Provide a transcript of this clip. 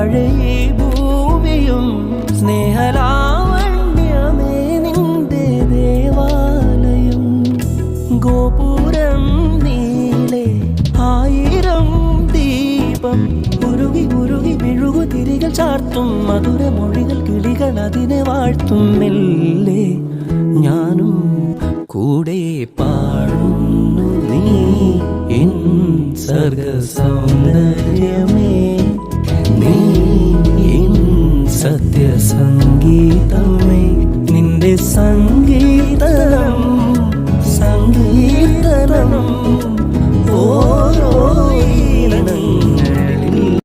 താഴെ ഈ ഭൂമിയും സ്നേഹലാവണ്യമേ നിന്റെ ദേവാലയം. ഗോപുരം നീളെ 1000 ദീപം ഉരുകി ഉരുകി മെഴുകു തിരികൾ ചാർത്തും മധുരമൊഴികൾ കിളികൾ അതിനെ വാഴ്ത്തും. മെല്ലെ ഞാനും കൂടെ പാടുന്നു നീ എൻ സർഗ സൗന്ദര്യമേ.